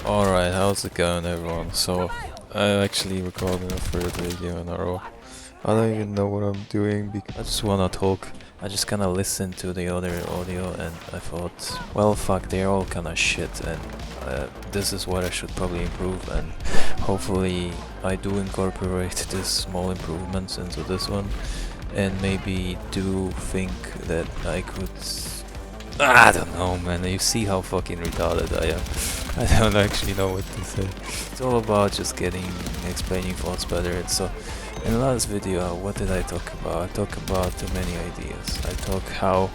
Alright, how's it going everyone? So, I'm actually recording a third video in a row. I don't even know what I'm doing because I just wanna talk. I just kinda listened to the other audio and I thought, well fuck, they're all kinda shit and this is what I should probably improve, and hopefully I do incorporate these small improvements into this one and maybe do think that I could... I don't know, man. You see how fucking retarded I am. I don't actually know what to say. It's all about just explaining thoughts better. So, in the last video, what did I talk about? I talked about too many ideas. I talked how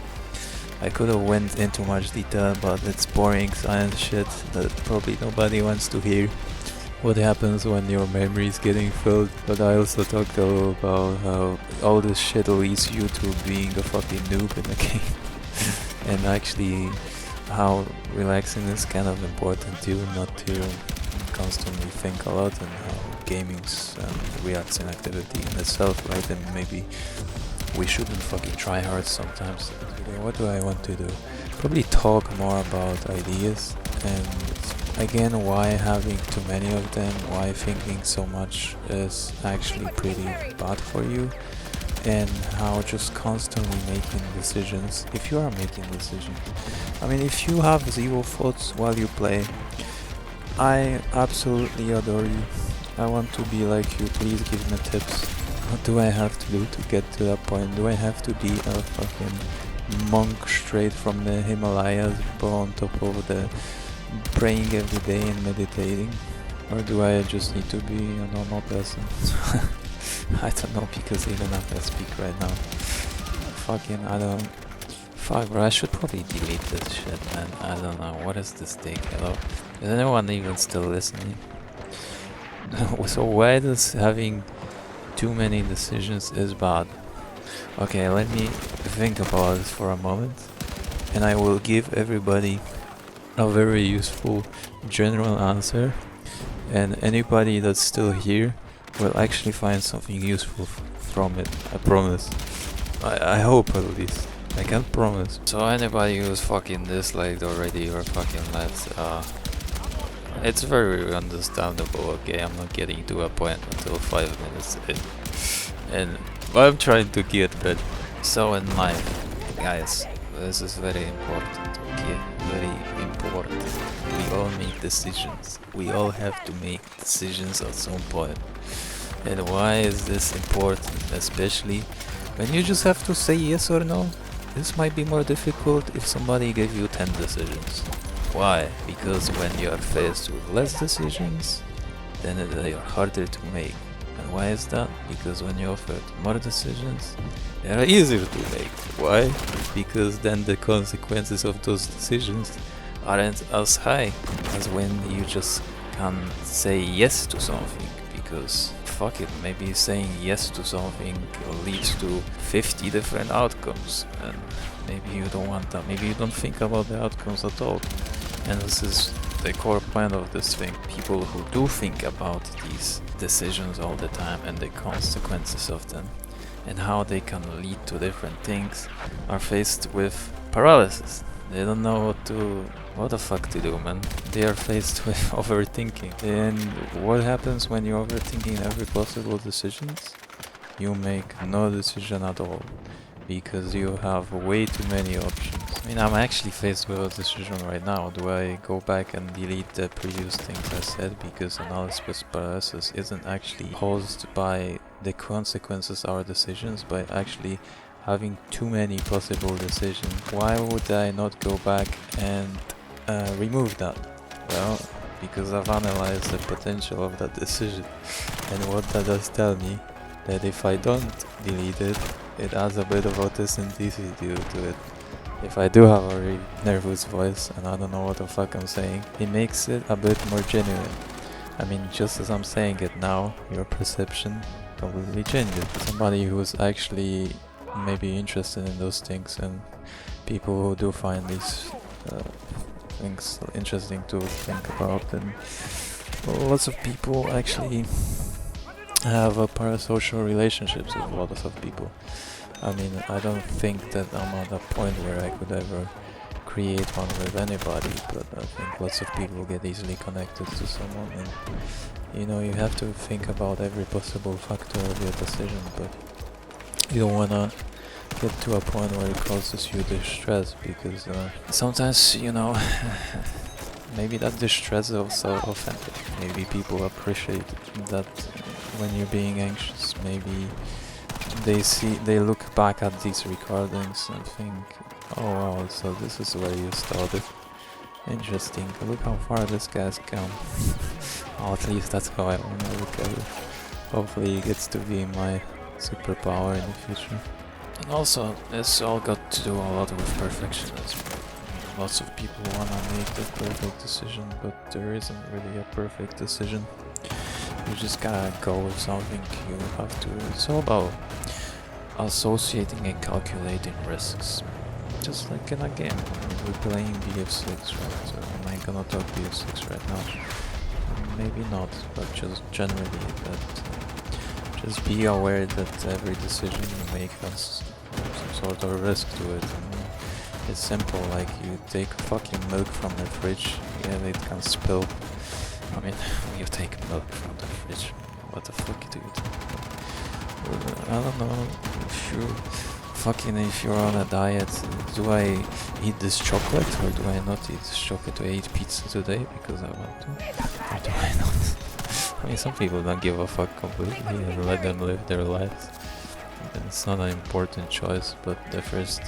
I could have went into much detail, but it's boring science shit that probably nobody wants to hear. What happens when your memory is getting filled. But I also talked a little about how all this shit leads you to being a fucking noob in the game. And actually how relaxing is kind of important too, not to constantly think a lot, and how gaming's relaxing activity in itself, right? And maybe we shouldn't fucking try hard sometimes. What do I want to do? Probably talk more about ideas, and again why having too many of them, why thinking so much is actually pretty bad for you, and how just constantly making decisions, if you are making decisions. I mean, if you have zero thoughts while you play, I absolutely adore you. I want to be like you. Please give me tips. What do I have to do to get to that point? Do I have to be a fucking monk straight from the Himalayas, but on top of the praying every day and meditating? Or do I just need to be a normal person? I don't know, because even after I speak right now, fucking I don't... Fuck bro, I should probably delete this shit, man. I don't know, what is this thing? Hello? Is anyone even still listening? So why does having too many decisions is bad? Okay, let me think about this for a moment, and I will give everybody a very useful general answer, and anybody that's still here will actually find something useful from it. I promise. I hope, at least. I can't promise. So anybody who's fucking disliked already or fucking left, it's very understandable. Okay, I'm not getting to a point until 5 minutes in, and I'm trying to get better. So in life, guys, this is very important. Okay, very important. We all make decisions. We all have to make decisions at some point. And why is this important? Especially when you just have to say yes or no. This might be more difficult if somebody gave you 10 decisions. Why? Because when you are faced with less decisions, then they are harder to make. And why is that? Because when you're offered more decisions, they are easier to make. Why? Because then the consequences of those decisions aren't as high as when you just can say yes to something. Because fuck it, maybe saying yes to something leads to 50 different outcomes, and maybe you don't want that. Maybe you don't think about the outcomes at all. And this is the core point of this thing. People who do think about these decisions all the time and the consequences of them and how they can lead to different things are faced with paralysis. They don't know what the fuck to do, man. They are faced with overthinking. And what happens when you're overthinking every possible decisions? You make no decision at all, because you have way too many options. I mean, I'm actually faced with a decision right now. Do I go back and delete the previous things I said? Because analysis paralysis isn't actually caused by the consequences of our decisions, but actually having too many possible decisions. Why would I not go back and remove that? Well, because I've analyzed the potential of that decision, and what that does tell me, that if I don't delete it, it adds a bit of authenticity to it. If I do have a really nervous voice and I don't know what the fuck I'm saying, it makes it a bit more genuine. I mean, just as I'm saying it now, your perception completely changes. Somebody who's actually maybe interested in those things, and people who do find these things interesting to think about, and lots of people actually have parasocial relationships with lots of people. I mean, I don't think that I'm at a point where I could ever create one with anybody, but I think lots of people get easily connected to someone, and you know, you have to think about every possible factor of your decision, but you don't wanna get to a point where it causes you distress, because sometimes, you know, maybe that distress is also authentic. Maybe people appreciate that when you're being anxious. Maybe they look back at these recordings and think, oh wow, so this is where you started. Interesting, look how far this guy's come. Or at least that's how I wanna look at it. Hopefully it gets to be my superpower in the future. And also, it's all got to do a lot with perfectionism. Lots of people wanna make the perfect decision, but there isn't really a perfect decision. You just gotta go with something. You have to. It's all about associating and calculating risks. Just like in a game. We're playing BF6, right? So am I gonna talk BF6 right now? Maybe not, but just generally that. Just be aware that every decision you make has some sort of risk to it. It's simple, like you take fucking milk from the fridge, yeah, it can spill. I mean, you take milk from the fridge, what the fuck do you do? I don't know, if you're on a diet, do I eat this chocolate or do I not eat this chocolate? Do I eat pizza today because I want to? Or do I not? I mean, some people don't give a fuck completely and let them live their lives. And it's not an important choice, but the first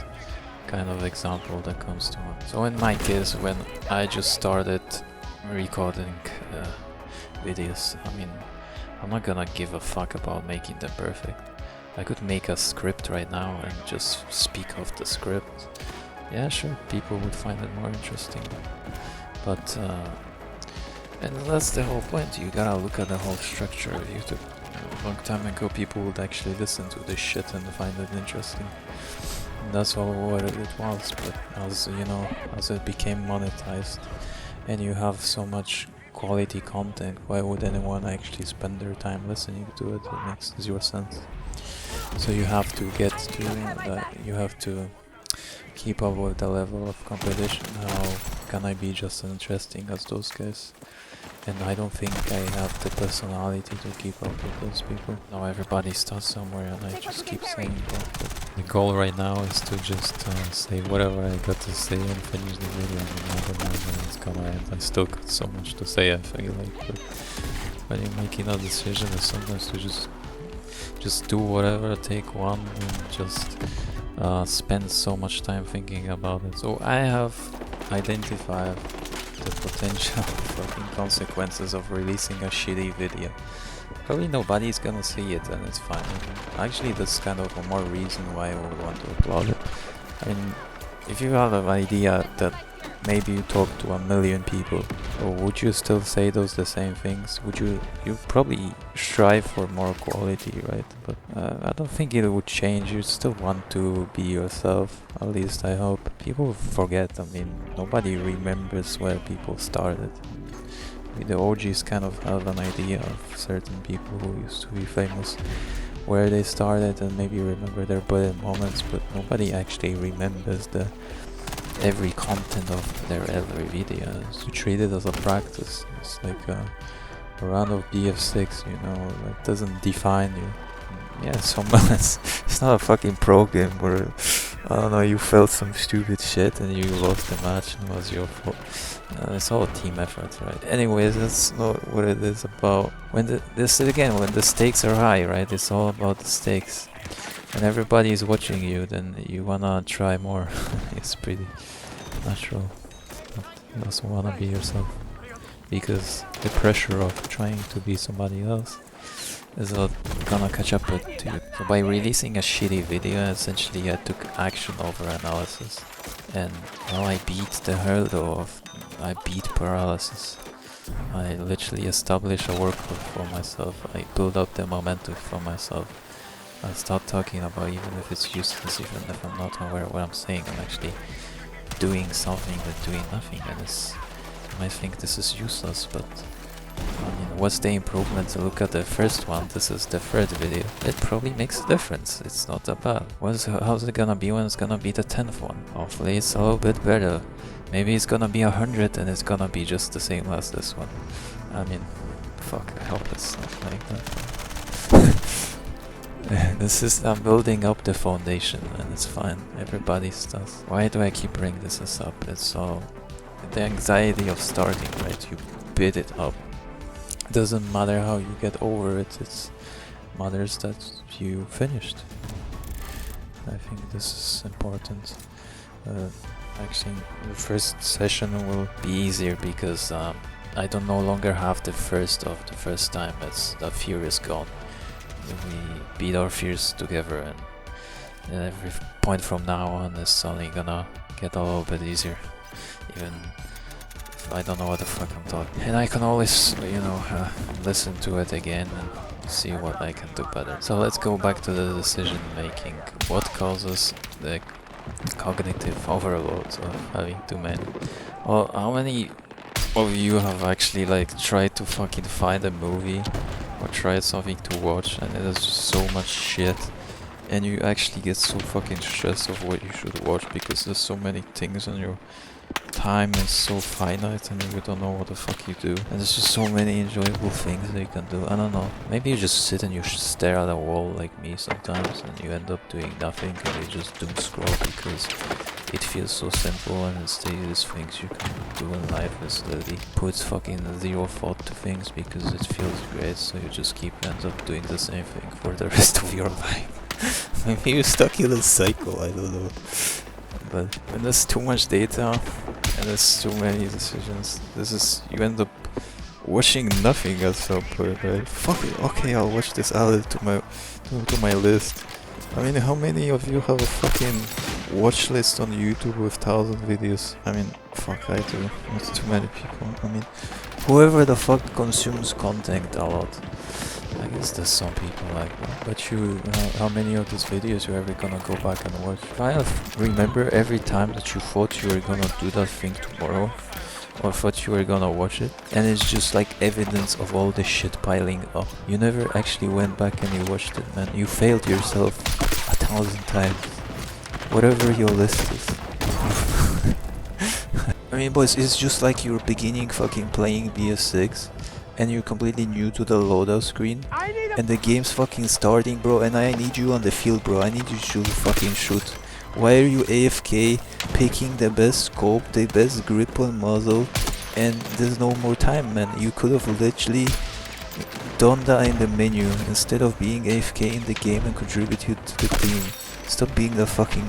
kind of example that comes to mind. So in my case, when I just started recording videos, I mean, I'm not gonna give a fuck about making them perfect. I could make a script right now and just speak off the script. Yeah, sure, people would find it more interesting. But, and that's the whole point, you gotta look at the whole structure of YouTube. A long time ago, people would actually listen to this shit and find it interesting. And that's all what it was, but as you know, as it became monetized and you have so much quality content, why would anyone actually spend their time listening to it? It makes zero sense. So you have to get to that, you have to keep up with the level of competition. How can I be just as interesting as those guys? And I don't think I have the personality to keep up with those people. Now everybody starts somewhere and I just keep saying that. But the goal right now is to just say whatever I got to say and finish the video. I mean, I don't know when it's gonna end. I still got so much to say, I feel like. But when you're making a decision, it's sometimes to just do whatever, take one and just spend so much time thinking about it. So I have identified the potential fucking consequences of releasing a shitty video. Probably nobody's gonna see it and it's fine. Actually, that's kind of a more reason why I would want to upload it. I mean, if you have an idea that maybe you talk to 1 million people, or would you still say those the same things? Would you probably strive for more quality, right? But I don't think it would change. You still want to be yourself, at least I hope. People forget, I mean, nobody remembers where people started. The OGs kind of have an idea of certain people who used to be famous, where they started, and maybe remember their bullet moments, but nobody actually remembers every content of their every video. So treat it as a practice. It's like a round of BF6, you know, it doesn't define you. Yeah, it's not a fucking pro game where, I don't know, you felt some stupid shit and you lost the match and it was your fault. It's all a team effort, right? Anyways, that's not what it is about. When the stakes are high, right? It's all about the stakes. When everybody is watching you, then you wanna try more. It's pretty natural. But you also wanna be yourself. Because the pressure of trying to be somebody else is gonna catch up with you. So by releasing a shitty video, essentially I took action over analysis. And well, I beat the hurdle I beat paralysis. I literally established a workload for myself. I build up the momentum for myself. I start talking about, even if it's useless, even if I'm not aware of what I'm saying, I'm actually doing something but doing nothing. And you might think this is useless, but I mean, what's the improvement? Look at the first one. This is the third video. It probably makes a difference. It's not that bad. How's it gonna be when it's gonna be the 10th one? Hopefully it's a little bit better. Maybe it's gonna be 100 and it's gonna be just the same as this one. I mean, fuck, I hope it's not like that. I'm building up the foundation and it's fine. Everybody's does. Why do I keep bringing this up? It's all the anxiety of starting, right? You build it up. It doesn't matter how you get over it, it matters that you finished. I think this is important. Actually, the first session will be easier because I don't no longer have the first of the first time. It's the fear is gone. We beat our fears together, and every point from now on is only gonna get a little bit easier. Even if I don't know what the fuck I'm talking. And I can always, you know, listen to it again and see what I can do better. So let's go back to the decision making. What causes the cognitive overload of having too many? Well, how many of you have actually like tried to fucking find a movie or tried something to watch and it is just so much shit and you actually get so fucking stressed of what you should watch because there's so many things and your time is so finite and you don't know what the fuck you do, and there's just so many enjoyable things that you can do. I don't know, maybe you just sit and you stare at a wall like me sometimes and you end up doing nothing and you just doom scroll because it feels so simple, and it's the easiest things you can do in life is literally put fucking zero thought to things because it feels great, so you just end up doing the same thing for the rest of your life. Maybe you're stuck in a cycle, I don't know. But when there's too much data and there's too many decisions, you end up watching nothing at some point, right? Fuck it, okay, I'll watch this, add it to my list. I mean, how many of you have a fucking watch list on YouTube with 1,000 videos? I mean, fuck, I do. Not too many people. I mean, whoever the fuck consumes content a lot. I guess there's some people like that. But how many of these videos you're ever gonna go back and watch? Remember every time that you thought you were gonna do that thing tomorrow, or thought you were gonna watch it, and it's just like evidence of all the shit piling up. You never actually went back and you watched it, man. You failed yourself 1,000 times. Whatever your list is. I mean, boys, it's just like you're beginning fucking playing BF6 and you're completely new to the loadout screen and the game's fucking starting, bro, and I need you on the field, bro. I need you to fucking shoot. Why are you AFK picking the best scope, the best grip on muzzle, and there's no more time, man? You could have literally done that in the menu instead of being AFK in the game and contributed to the team. Stop being the fucking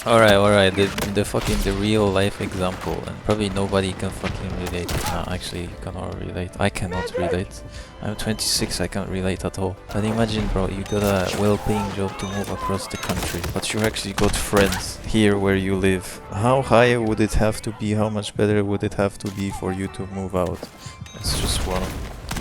Alright, the real life example, and probably nobody can fucking relate. Actually, you cannot relate. I cannot relate. I'm 26, I can't relate at all. But imagine, bro, you got a well-paying job to move across the country, but you actually got friends here where you live. How high would it have to be? How much better would it have to be for you to move out? It's just one.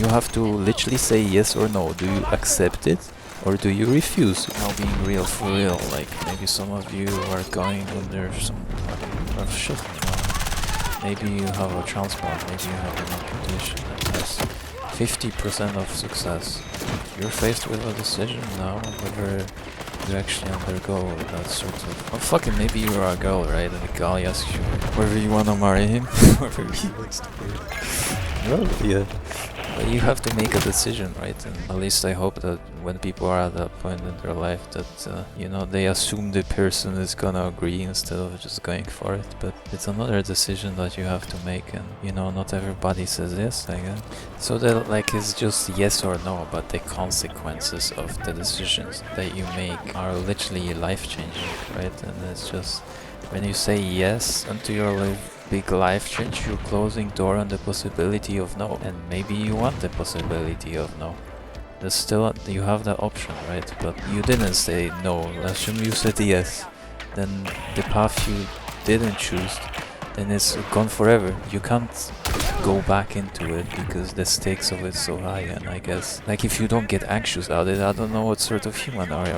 You have to literally say yes or no. Do you accept it? Or do you refuse? Now being real for real, like maybe some of you are going under some fucking rough shit, you know? Maybe you have a transplant, maybe you have an amputation that has 50% of success. You're faced with a decision now whether you actually undergo that sort of... Oh fucking maybe you're a girl, right? And the guy asks you whether you wanna marry him, whether he wants to marry you. Well, yeah. But you have to make a decision, right? And at least I hope that when people are at that point in their life that, you know, they assume the person is gonna agree instead of just going for it. But it's another decision that you have to make, and, you know, not everybody says yes, I guess. So that, like, it's just yes or no, but the consequences of the decisions that you make are literally life-changing, right? And it's just, when you say yes unto your big life change, you're closing door on the possibility of no, and maybe you want the possibility of no. There's still, you have that option, right? But you didn't say no. Assume you said yes, then the path you didn't choose, then it's gone forever. You can't go back into it because the stakes of it's so high. And I guess, like, if you don't get anxious about it, I don't know what sort of human are you.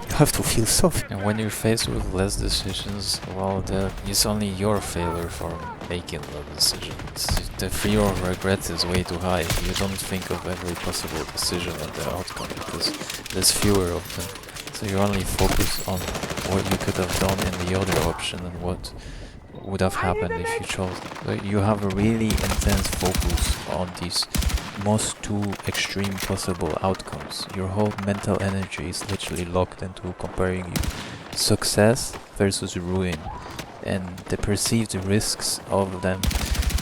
You have to feel soft. And when you're faced with less decisions, well, it's only your failure for making the decisions. The fear of regret is way too high. You don't think of every possible decision and the outcome because there's fewer of them. So you only focus on what you could have done in the other option and what would have happened if you chose. So you have a really intense focus on these most two extreme possible outcomes. Your whole mental energy is literally locked into comparing success versus ruin, and the perceived risks of them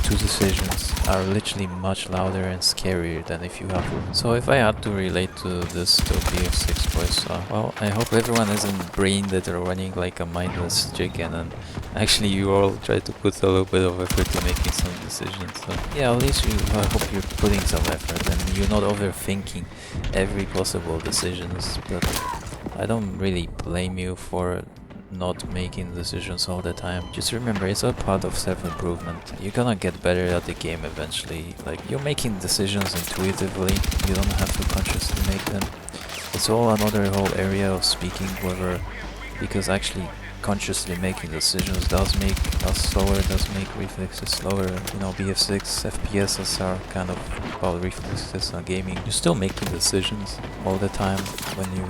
two decisions are literally much louder and scarier than if you have one. So if I had to relate to this to BF6 voice, well, I hope everyone isn't brain dead or running like a mindless chicken, and actually you all try to put a little bit of effort to making some decisions. So yeah, at least I hope you're putting some effort and you're not overthinking every possible decisions, but I don't really blame you for not making decisions all the time. Just remember, it's a part of self-improvement. You're gonna get better at the game eventually. Like, you're making decisions intuitively, you don't have to consciously make them. It's all another whole area of speaking, whether, because actually consciously making decisions does make us slower, does make reflexes slower. You know, BF6 FPSs are kind of about reflexes on gaming. You're still making decisions all the time when you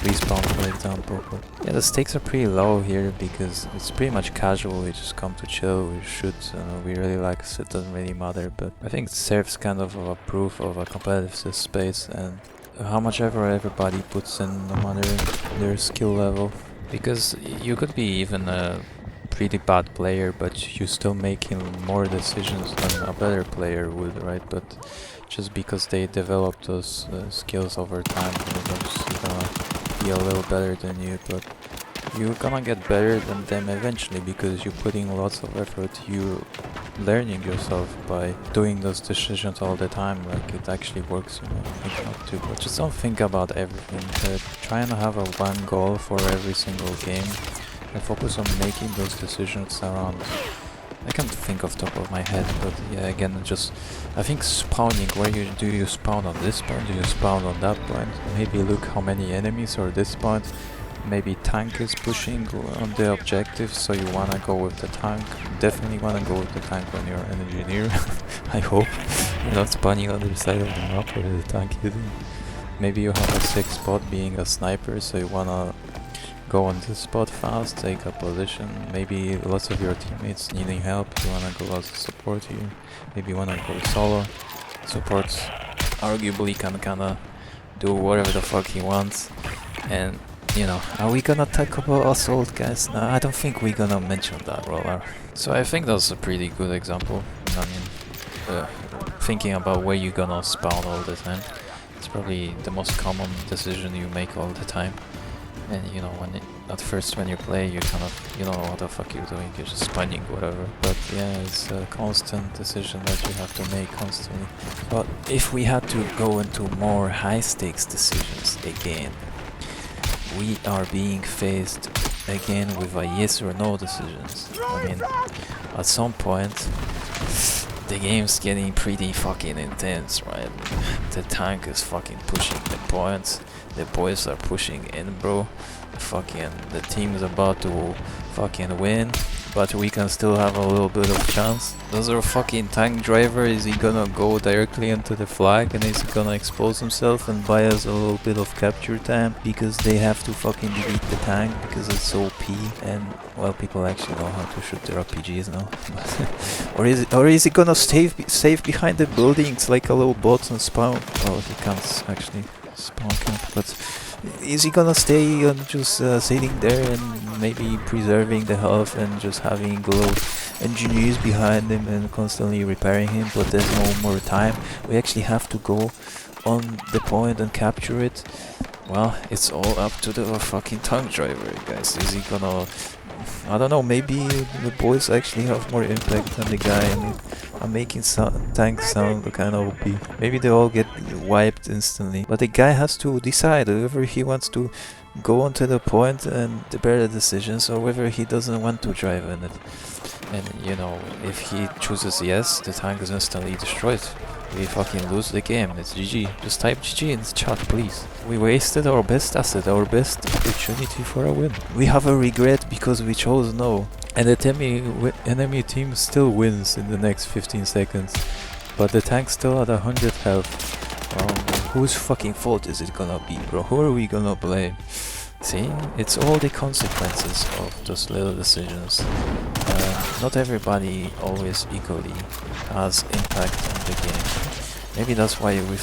respawn, for example. But yeah, the stakes are pretty low here because it's pretty much casual. We just come to chill, we shoot, we really like it, so it doesn't really matter. But I think it serves kind of a proof of a competitive space and how much effort everybody puts in, no matter their skill level. Because you could be even a pretty bad player, but you're still making more decisions than a better player would, right? But just because they develop those skills over time, they're gonna be a little better than you, but you're gonna get better than them eventually because you're putting lots of effort. You're learning yourself by doing those decisions all the time. Like, it actually works, you know. Think not to, but just don't think about everything. Try to have a one goal for every single game and focus on making those decisions around. I can't think off the top of my head, but yeah, again, just I think spawning. Where do you spawn on this point? Do you spawn on that point? Maybe look how many enemies are this point. Maybe tank is pushing on the objective, so you wanna go with the tank. Definitely wanna go with the tank when you're an engineer. I hope you're not spawning on the other side of the map where the tank is. Maybe you have a sick spot being a sniper, so you wanna go on this spot fast, take a position. Maybe lots of your teammates needing help, you wanna go as a support here. Maybe you wanna go solo. Supports arguably can kinda do whatever the fuck he wants. And you know, are we gonna talk about assault, guys? No, I don't think we're gonna mention that roller. So I think that's a pretty good example. I mean, thinking about where you're gonna spawn all the time. It's probably the most common decision you make all the time. And you know, at first when you play, you kind of, you don't know what the fuck you're doing, you're just spawning whatever. But yeah, it's a constant decision that you have to make constantly. But if we had to go into more high stakes decisions again, we are being faced again with a yes or no decisions. I mean, at some point, the game's getting pretty fucking intense, right? The tank is fucking pushing the points, the boys are pushing in, bro. The team is about to fucking win, but we can still have a little bit of chance. Does our fucking tank driver, is he gonna go directly into the flag and is he gonna expose himself and buy us a little bit of capture time because they have to fucking delete the tank because it's OP? And well, people actually know how to shoot their RPGs now. or is he gonna save behind the buildings like a little bot and spawn? Well, he can't actually spawn camp, but is he gonna stay and just sitting there and maybe preserving the health and just having little engineers behind him and constantly repairing him? But there's no more time. We actually have to go on the point and capture it. Well, it's all up to the fucking tank driver, guys. Is he gonna... I don't know, maybe the boys actually have more impact than the guy. I mean, I'm making tanks sound kind of OP. Maybe they all get wiped instantly. But the guy has to decide whether he wants to go onto the point and bear the decisions or whether he doesn't want to drive in it. And you know, if he chooses yes, the tank is instantly destroyed. We fucking lose the game. It's GG. Just type GG in the chat, please. We wasted our best asset, our best opportunity for a win. We have a regret because we chose no. And the enemy team still wins in the next 15 seconds. But the tank's still at 100 health. Whose fucking fault is it gonna be, bro? Who are we gonna blame? See? It's all the consequences of those little decisions. Not everybody always equally has impact on the game. Maybe that's why we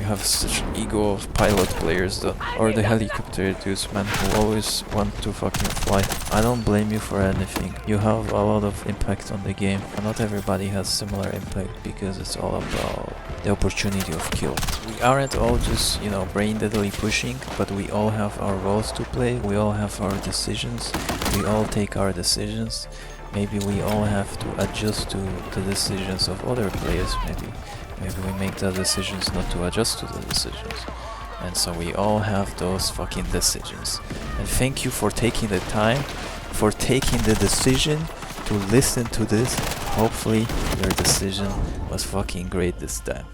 have such ego of pilot players that, or the helicopter dudes, man, who always want to fucking fly. I don't blame you for anything. You have a lot of impact on the game. And not everybody has similar impact because it's all about the opportunity of kill. We aren't all just, you know, brain deadly pushing, but we all have our roles to play. We all have our decisions. We all take our decisions. Maybe we all have to adjust to the decisions of other players, maybe we make the decisions not to adjust to the decisions. And so we all have those fucking decisions. And thank you for taking the time, for taking the decision to listen to this. Hopefully your decision was fucking great this time.